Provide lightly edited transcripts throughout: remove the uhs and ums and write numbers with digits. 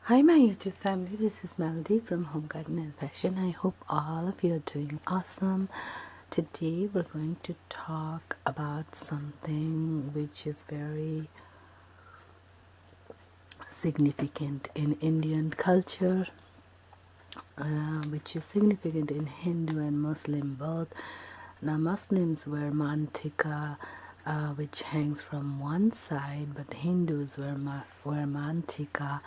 Hi my YouTube family, this is Melody from Home Garden and Fashion. I hope all of you are doing awesome. Today we're going to talk about something which is very significant in Indian culture, which is significant in Hindu and Muslim both. Now Muslims wear Maang Tikka, which hangs from one side, but Hindus wear Maang Tikka,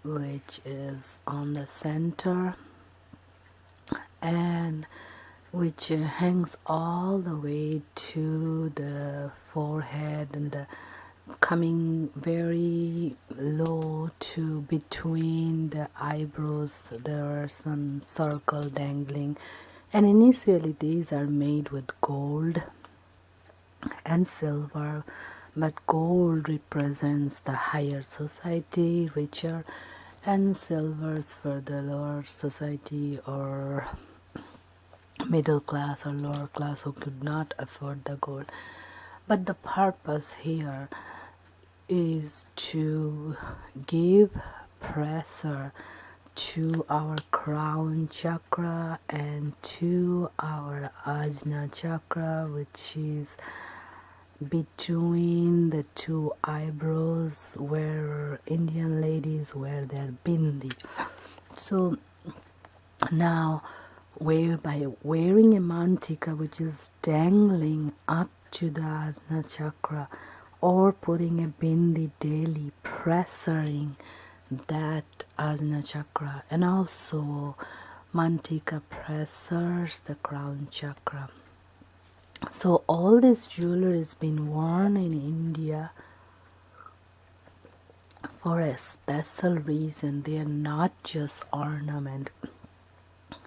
which is on the center and which hangs all the way to the forehead and the coming very low to between the eyebrows. There are some circle dangling, and initially these are made with gold and silver, but gold represents the higher society, richer, and silvers for the lower society or middle class or lower class who could not afford the gold. But the purpose here is to give pressure to our crown chakra and to our ajna chakra, which is between the two eyebrows where Indian ladies wear their bindi. So now, by wearing a Maang Tikka which is dangling up to the Ajna chakra, or putting a bindi daily, pressuring that Ajna chakra, and also Maang Tikka pressures the crown chakra. So all this jewelry has been worn in India for a special reason. They are not just ornament.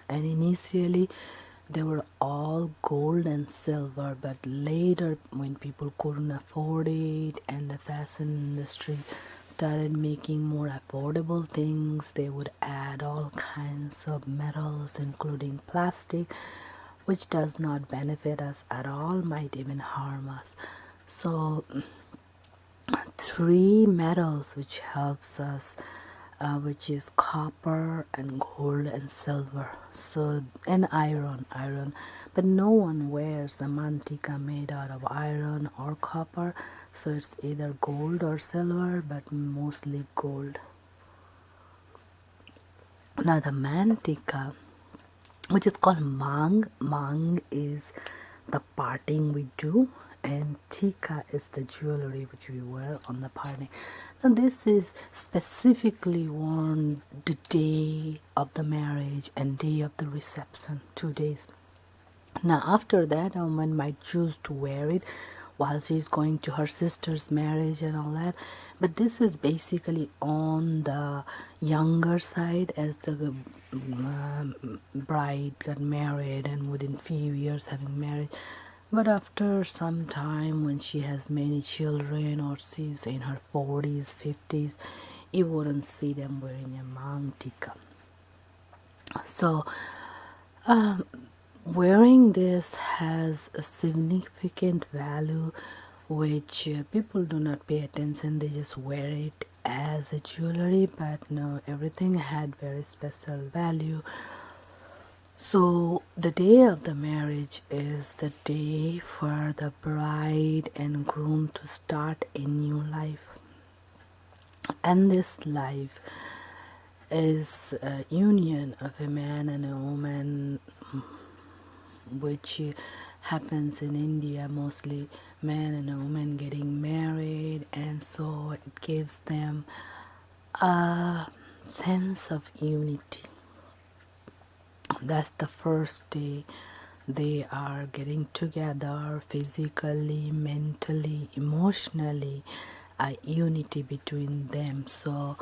And initially they were all gold and silver, but later when people couldn't afford it and the fashion industry started making more affordable things, they would add all kinds of metals including plastic, which does not benefit us at all, might even harm us. So three metals which helps us, which is copper and gold and silver, so and iron, but no one wears a Maang Tikka made out of iron or copper, so it's either gold or silver, but mostly gold. Now the Maang Tikka, which is called Maang is the parting we do, and Tikka is the jewelry which we wear on the parting. Now this is specifically worn the day of the marriage and day of the reception, 2 days. Now after that, a woman might choose to wear it while she's going to her sister's marriage and all that, but this is basically on the younger side, as the bride got married and within few years having married. But after some time, when she has many children or she's in her 40s 50s, you wouldn't see them wearing a Maang Tikka. So wearing this has a significant value which people do not pay attention. They just wear it as a jewelry, but no, everything had very special value. So the day of the marriage is the day for the bride and groom to start a new life, and this life is a union of a man and a woman, which happens in India, mostly man and a woman getting married, and so it gives them a sense of unity. That's the first day they are getting together physically, mentally, emotionally, a unity between them. So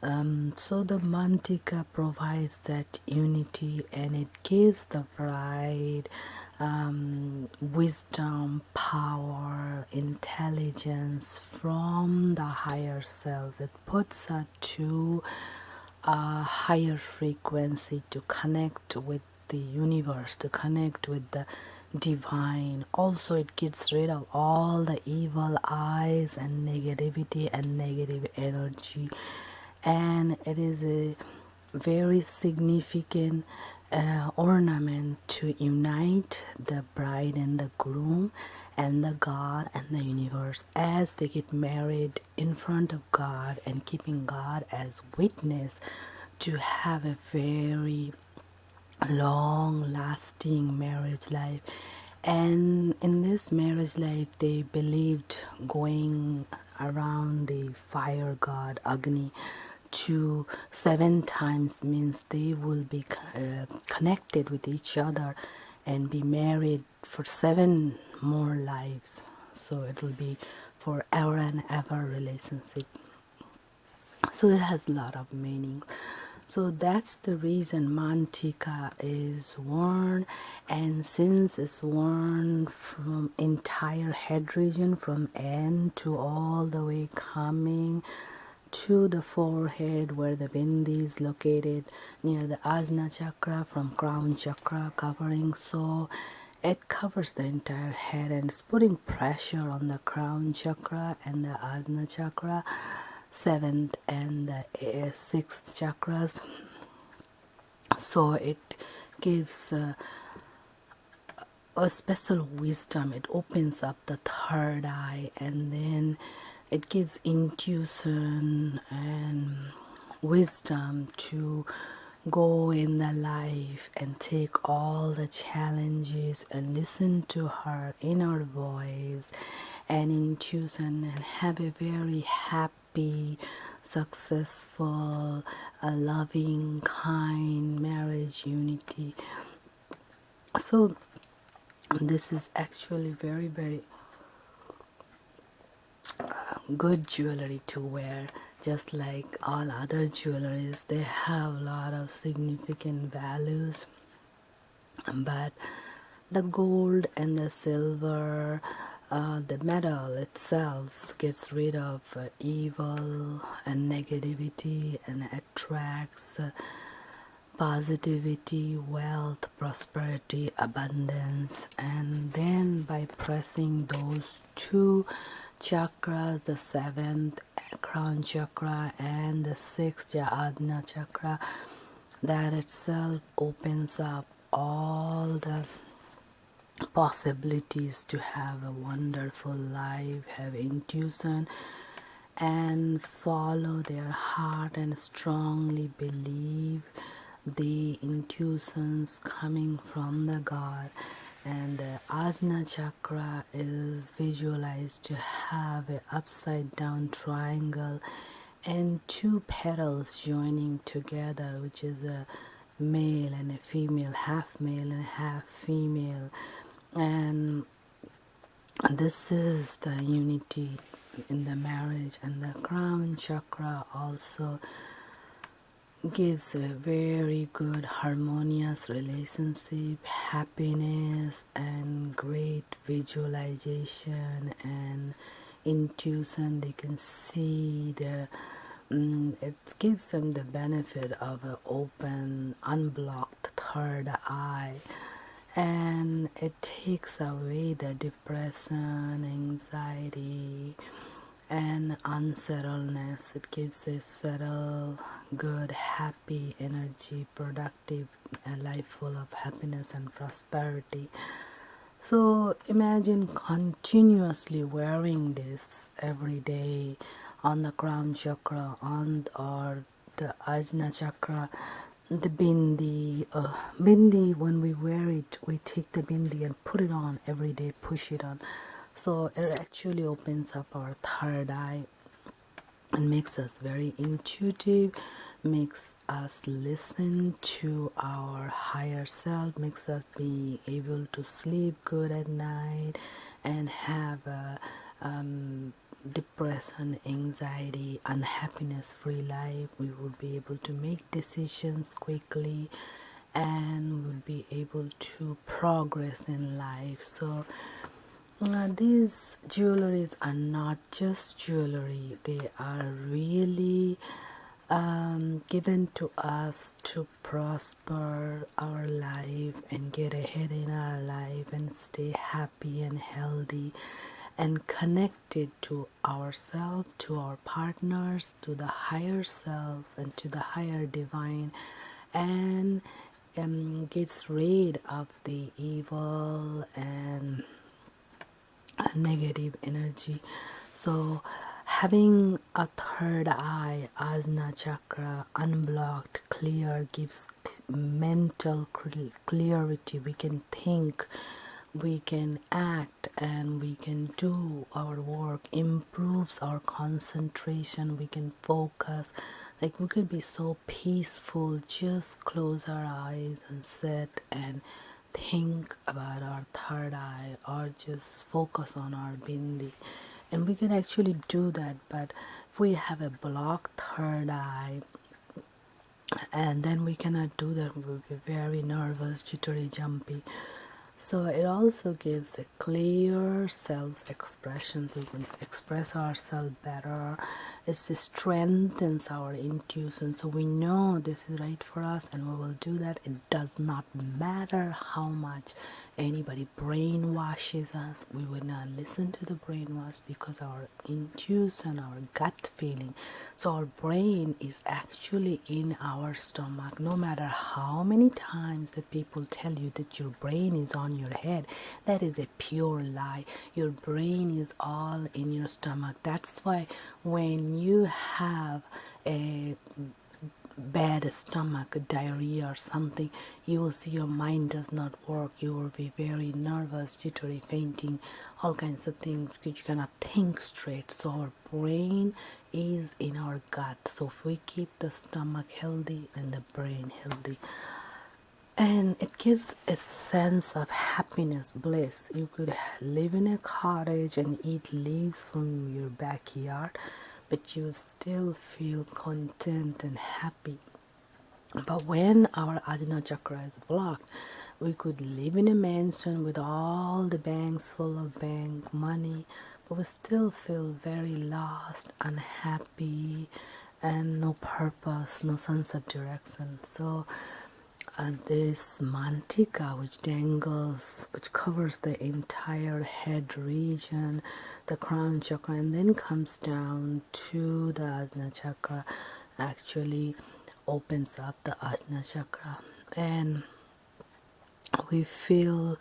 the Maang Tikka provides that unity, and it gives the bride wisdom, power, intelligence from the higher self. It puts her to a higher frequency to connect with the universe, to connect with the divine. Also, it gets rid of all the evil eyes and negativity and negative energy, and it is a very significant ornament to unite the bride and the groom and the God and the universe as they get married in front of God, and keeping God as witness to have a very long lasting marriage life. And in this marriage life they believed going around the fire god Agni to 7 times means they will be connected with each other and be married for 7 more lives. So it will be forever and ever relationship. So it has a lot of meaning. So that's the reason Maang Tikka is worn, and since it's worn from entire head region from end to all the way coming to the forehead where the bindi is located near the Ajna chakra, from crown chakra covering, so it covers the entire head and it's putting pressure on the crown chakra and the Ajna chakra, 7th and the 6th chakras. So it gives a special wisdom. It opens up the third eye, and then it gives intuition and wisdom to go in the life and take all the challenges and listen to her inner voice and intuition and have a very happy, successful, loving, kind marriage unity. So this is actually very, very good jewelry to wear. Just like all other jewelries, they have a lot of significant values, but the gold and the silver, the metal itself gets rid of evil and negativity and attracts positivity, wealth, prosperity, abundance. And then by pressing those two chakras, the 7th crown chakra and the 6th Ajna chakra, that itself opens up all the possibilities to have a wonderful life, have intuition, and follow their heart and strongly believe the intuitions coming from the God. And the Ajna chakra is visualized to have an upside down triangle and 2 petals joining together, which is a male and a female, half male and half female. And this is the unity in the marriage. And the crown chakra also gives a very good harmonious relationship, happiness, and great visualization and intuition. They can see the it gives them the benefit of an open, unblocked third eye, and it takes away the depression, anxiety, and unsettledness. It gives a settled, good, happy energy, productive, a life full of happiness and prosperity. So imagine continuously wearing this every day on the crown chakra, on or the Ajna chakra, the bindi. Bindi, when we wear it, we take the bindi and put it on every day, push it on. So it actually opens up our third eye and makes us very intuitive, makes us listen to our higher self, makes us be able to sleep good at night and have a depression, anxiety, unhappiness free life. We will be able to make decisions quickly and will be able to progress in life. So these jewelries are not just jewelry, they are really given to us to prosper our life and get ahead in our life and stay happy and healthy and connected to ourselves, to our partners, to the higher self, and to the higher divine, and gets rid of the evil and negative energy. So having a third eye, ajna chakra, unblocked, clear, gives mental clarity. We can think, we can act, and we can do our work, improves our concentration, we can focus. Like we could be so peaceful, just close our eyes and sit and think about our third eye, or just focus on our bindi. And we can actually do that, but if we have a blocked third eye, and then we cannot do that, we'll be very nervous, jittery, jumpy. So it also gives a clear self-expression, so we can express ourselves better. It strengthens our intuition, so we know this is right for us and we will do that. It does not matter how much anybody brainwashes us, we will not listen to the brainwash, because our intuition, our gut feeling. So our brain is actually in our stomach. No matter how many times that people tell you that your brain is on your head, that is a pure lie. Your brain is all in your stomach. That's why when you have a bad stomach, diarrhea or something, you will see your mind does not work. You will be very nervous, jittery, fainting, all kinds of things, because you cannot think straight. So our brain is in our gut. So if we keep the stomach healthy and the brain healthy, and it gives a sense of happiness, bliss. You could live in a cottage and eat leaves from your backyard, but you still feel content and happy. But when our Ajna chakra is blocked, we could live in a mansion with all the banks full of bank money, but we still feel very lost, unhappy, and no purpose, no sense of direction. So this Maang Tikka, which dangles, which covers the entire head region, the crown chakra, and then comes down to the Ajna chakra, actually opens up the Ajna chakra, and we feel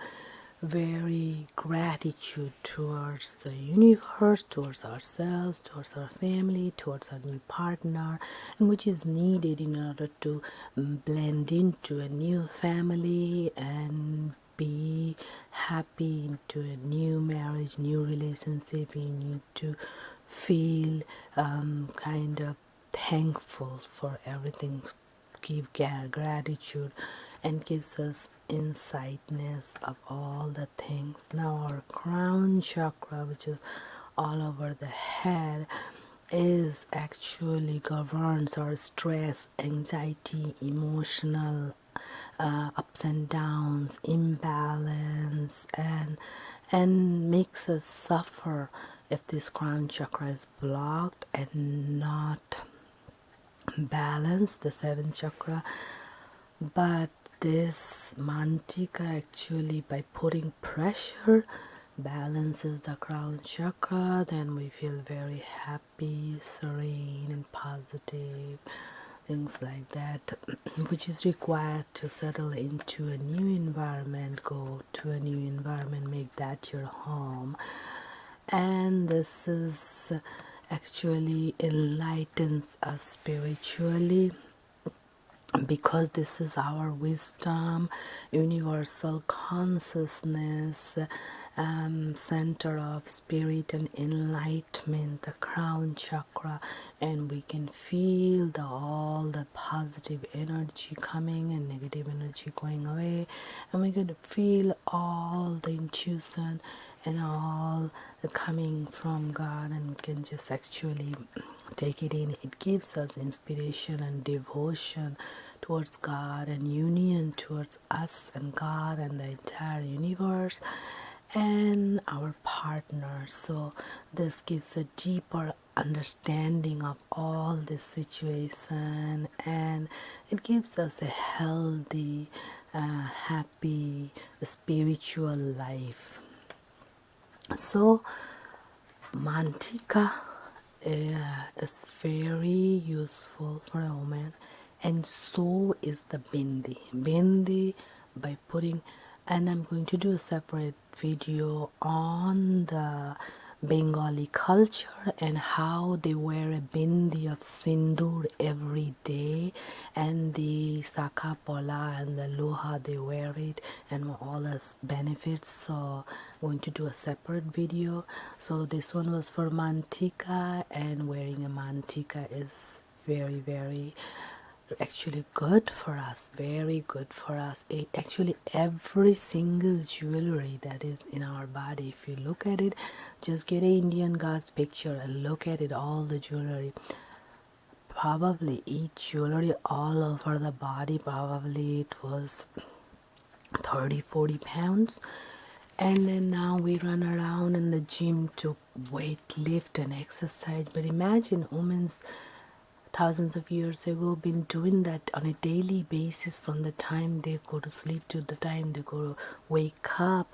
very gratitude towards the universe, towards ourselves, towards our family, towards our new partner, and which is needed in order to blend into a new family and be happy into a new marriage, new relationship. You need to feel kind of thankful for everything, give gratitude, and gives us insightness of all the things. Now our crown chakra, which is all over the head, is actually governs our stress, anxiety, emotional ups and downs, imbalance, and makes us suffer if this crown chakra is blocked and not balanced, the seventh chakra. But this Maang Tikka actually, by putting pressure, balances the crown chakra. Then we feel very happy, serene, and positive, things like that, which is required to settle into a new environment, go to a new environment, make that your home. And this is actually enlightens us spiritually, because this is our wisdom, universal consciousness, center of spirit and enlightenment, the crown chakra, and we can feel all the positive energy coming and negative energy going away, and we can feel all the intuition and all the coming from God, and we can just actually take it in. It gives us inspiration and devotion towards God, and union towards us and God and the entire universe and our partner. So this gives a deeper understanding of all this situation, and it gives us a healthy, happy spiritual life. So Maang Tikka is very useful for a woman, and so is the bindi. Bindi, by putting, and I'm going to do a separate video on the Bengali culture and how they wear a bindi of sindoor every day, and the Saka Pola and the Loha, they wear it, and all its benefits. So I'm going to do a separate video. So this one was for Maang Tikka, and wearing a Maang Tikka is very actually good for us, very good for us. Actually every single jewelry that is in our body, if you look at it, just get an Indian god's picture and look at it, all the jewelry, probably each jewelry all over the body, probably it was 30-40 pounds. And then now we run around in the gym to weight lift and exercise. But imagine women's thousands of years ago been doing that on a daily basis, from the time they go to sleep to the time they go to wake up,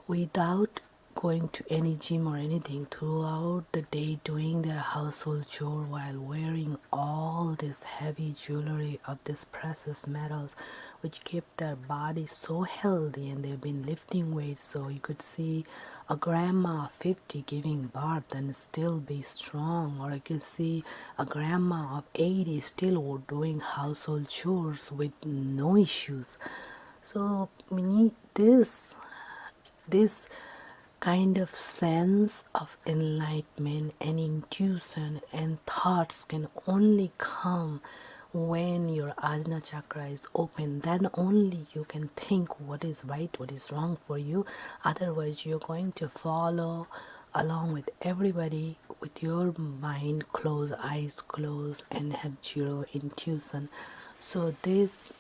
without going to any gym or anything, throughout the day doing their household chore while wearing all this heavy jewelry of these precious metals, which kept their body so healthy, and they've been lifting weights. So you could see a grandma of 50 giving birth and still be strong, or you could see a grandma of 80 still doing household chores with no issues. So we need this kind of sense of enlightenment and intuition and thoughts can only come when your ajna chakra is open. Then only you can think what is right, what is wrong for you. Otherwise you're going to follow along with everybody with your mind closed, eyes closed, and have zero intuition. So this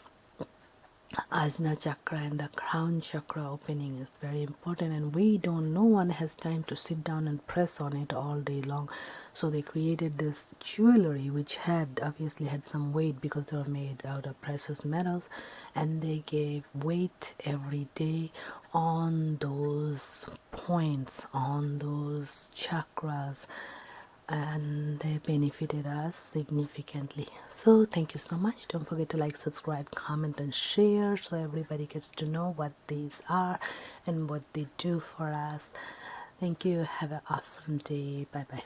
Ajna chakra and the crown chakra opening is very important, and we don't, no one has time to sit down and press on it all day long. So they created this jewelry which had obviously had some weight because they were made out of precious metals, and they gave weight every day on those points, on those chakras, and they benefited us significantly. So thank you so much. Don't forget to like, subscribe, comment, and share so everybody gets to know what these are and what they do for us. Thank you. Have an awesome day. Bye bye.